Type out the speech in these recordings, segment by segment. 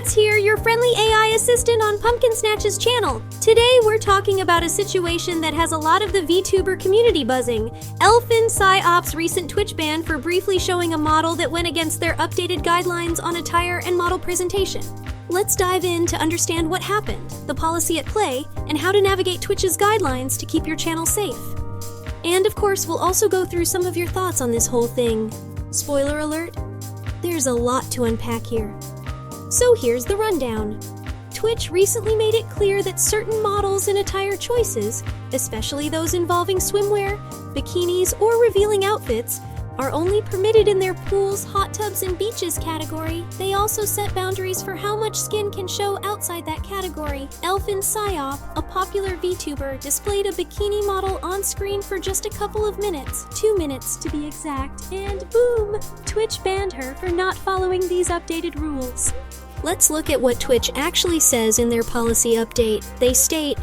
PumkinSnatch here, your friendly AI assistant on PumkinSnatch's channel. Today we're talking about a situation that has a lot of the Vtuber community buzzing. Elfinpsyop's recent Twitch ban for briefly showing a model that went against their updated guidelines on attire and model presentation. Let's dive in to understand what happened, the policy at play, and how to navigate Twitch's guidelines to keep your channel safe. And of course, we'll also go through some of your thoughts on this whole thing. Spoiler alert, there's a lot to unpack here. So here's the rundown. Twitch recently made it clear that certain models and attire choices, especially those involving swimwear, bikinis, or revealing outfits, are only permitted in their pools, hot tubs, and beaches category. They also set boundaries for how much skin can show outside that category. Elfinpsyop, a popular VTuber, displayed a bikini model on screen for just a couple of minutes, 2 minutes to be exact, and boom! Twitch banned her for not following these updated rules. Let's look at what Twitch actually says in their policy update. They state,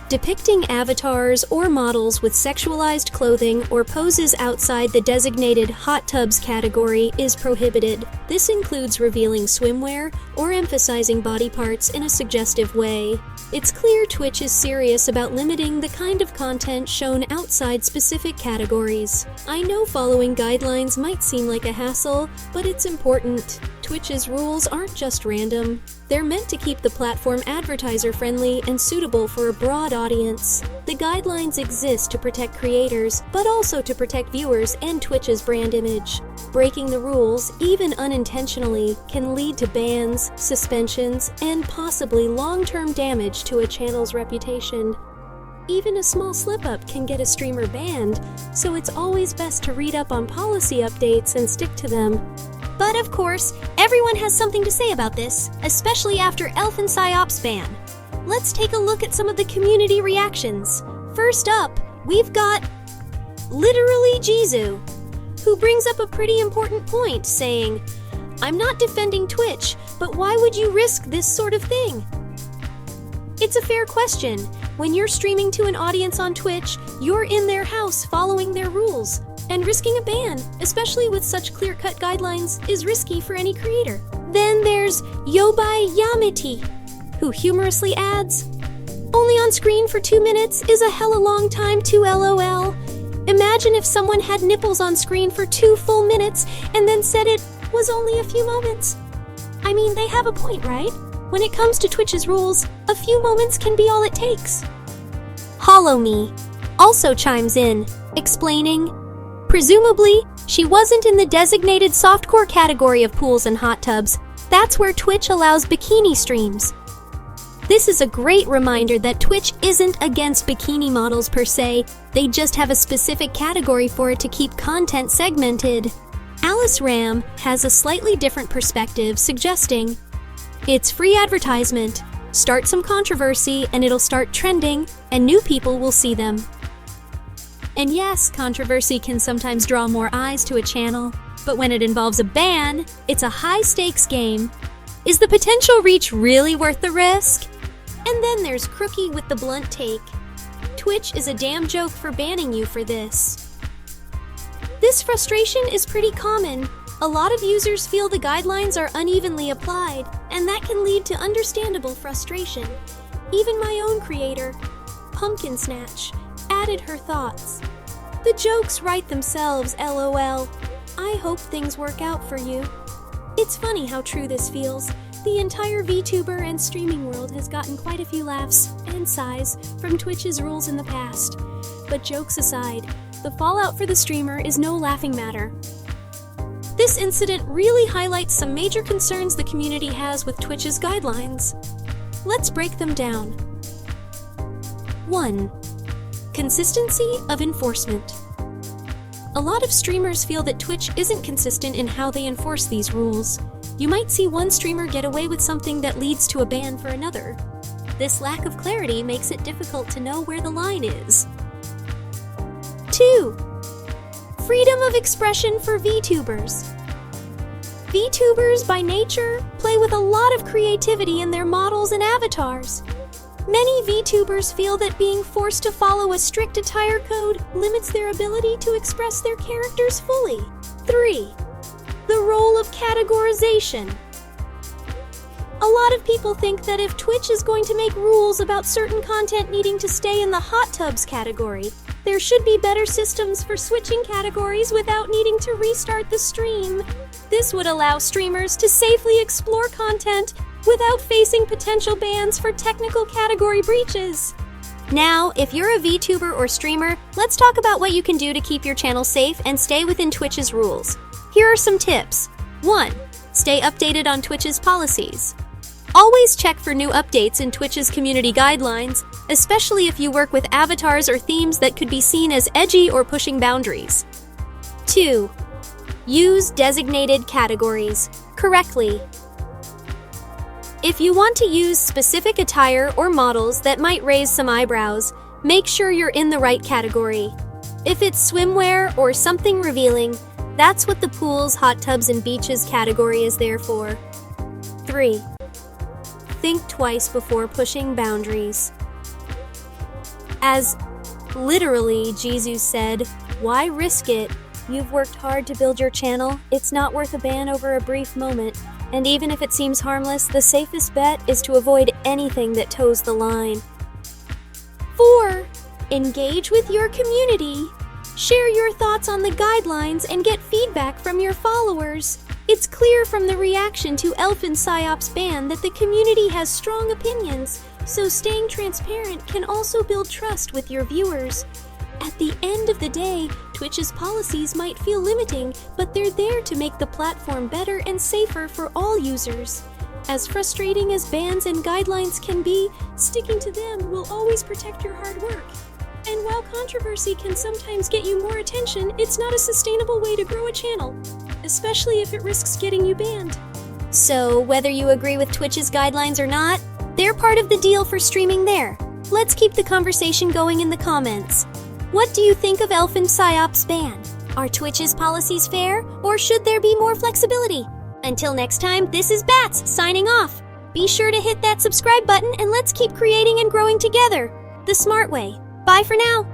depicting avatars or models with sexualized clothing or poses outside the designated hot tubs category is prohibited. This includes revealing swimwear or emphasizing body parts in a suggestive way. It's clear Twitch is serious about limiting the kind of content shown outside specific categories. I know following guidelines might seem like a hassle, but it's important. Twitch's rules aren't just random. They're meant to keep the platform advertiser-friendly and suitable for a broad audience. The guidelines exist to protect creators, but also to protect viewers and Twitch's brand image. Breaking the rules, even unintentionally, can lead to bans, suspensions, and possibly long-term damage to a channel's reputation. Even a small slip-up can get a streamer banned, so it's always best to read up on policy updates and stick to them. But of course, everyone has something to say about this, especially after Elfinpsyop's ban. Let's take a look at some of the community reactions. First up, we've got Literally Jizu, who brings up a pretty important point, saying, "I'm not defending Twitch, but why would you risk this sort of thing?" It's a fair question. When you're streaming to an audience on Twitch, you're in their house following their rules. And risking a ban, especially with such clear-cut guidelines, is risky for any creator. Then there's Yobai Yamiti, who humorously adds, "Only on screen for 2 minutes is a hella long time to LOL. Imagine if someone had nipples on screen for 2 full minutes and then said it was only a few moments." I mean, they have a point, right? When it comes to Twitch's rules, a few moments can be all it takes. Hollow Me also chimes in, explaining, presumably, she wasn't in the designated softcore category of pools and hot tubs. That's where Twitch allows bikini streams. This is a great reminder that Twitch isn't against bikini models per se, they just have a specific category for it to keep content segmented. Alice Ram has a slightly different perspective, suggesting, it's free advertisement. Start some controversy and it'll start trending, and new people will see them. And yes, controversy can sometimes draw more eyes to a channel, but when it involves a ban, it's a high-stakes game. Is the potential reach really worth the risk? And then there's Crookie with the blunt take. Twitch is a damn joke for banning you for this. This frustration is pretty common. A lot of users feel the guidelines are unevenly applied, and that can lead to understandable frustration. Even my own creator, PumkinSnatch, added her thoughts. "The jokes write themselves, LOL. I hope things work out for you." It's funny how true this feels. The entire VTuber and streaming world has gotten quite a few laughs and sighs from Twitch's rules in the past. But jokes aside, the fallout for the streamer is no laughing matter. This incident really highlights some major concerns the community has with Twitch's guidelines. Let's break them down. 1. Consistency of enforcement. A lot of streamers feel that Twitch isn't consistent in how they enforce these rules. You might see one streamer get away with something that leads to a ban for another. This lack of clarity makes it difficult to know where the line is. 2. Freedom of expression for VTubers. VTubers, by nature, play with a lot of creativity in their models and avatars. Many VTubers feel that being forced to follow a strict attire code limits their ability to express their characters fully. 3. The role of categorization. A lot of people think that if Twitch is going to make rules about certain content needing to stay in the hot tubs category, there should be better systems for switching categories without needing to restart the stream. This would allow streamers to safely explore content without facing potential bans for technical category breaches. Now, if you're a VTuber or streamer, let's talk about what you can do to keep your channel safe and stay within Twitch's rules. Here are some tips. 1. Stay updated on Twitch's policies. Always check for new updates in Twitch's community guidelines, especially if you work with avatars or themes that could be seen as edgy or pushing boundaries. 2. Use designated categories correctly. If you want to use specific attire or models that might raise some eyebrows, make sure you're in the right category. If it's swimwear or something revealing, that's what the pools, hot tubs, and beaches category is there for. 3. Think twice before pushing boundaries. As literally Jesus said, "Why risk it? You've worked hard to build your channel. It's not worth a ban over a brief moment. And even if it seems harmless, the safest bet is to avoid anything that toes the line." 4. Engage with your community. Share your thoughts on the guidelines and get feedback from your followers. It's clear from the reaction to Elfinpsyop's ban that the community has strong opinions, so staying transparent can also build trust with your viewers. At the end of the day, Twitch's policies might feel limiting, but they're there to make the platform better and safer for all users. As frustrating as bans and guidelines can be, sticking to them will always protect your hard work. And while controversy can sometimes get you more attention, it's not a sustainable way to grow a channel, especially if it risks getting you banned. So, whether you agree with Twitch's guidelines or not, they're part of the deal for streaming there. Let's keep the conversation going in the comments. What do you think of Elfinpsyop's ban? Are Twitch's policies fair, or should there be more flexibility? Until next time, this is Bats signing off. Be sure to hit that subscribe button and let's keep creating and growing together, the smart way. Bye for now.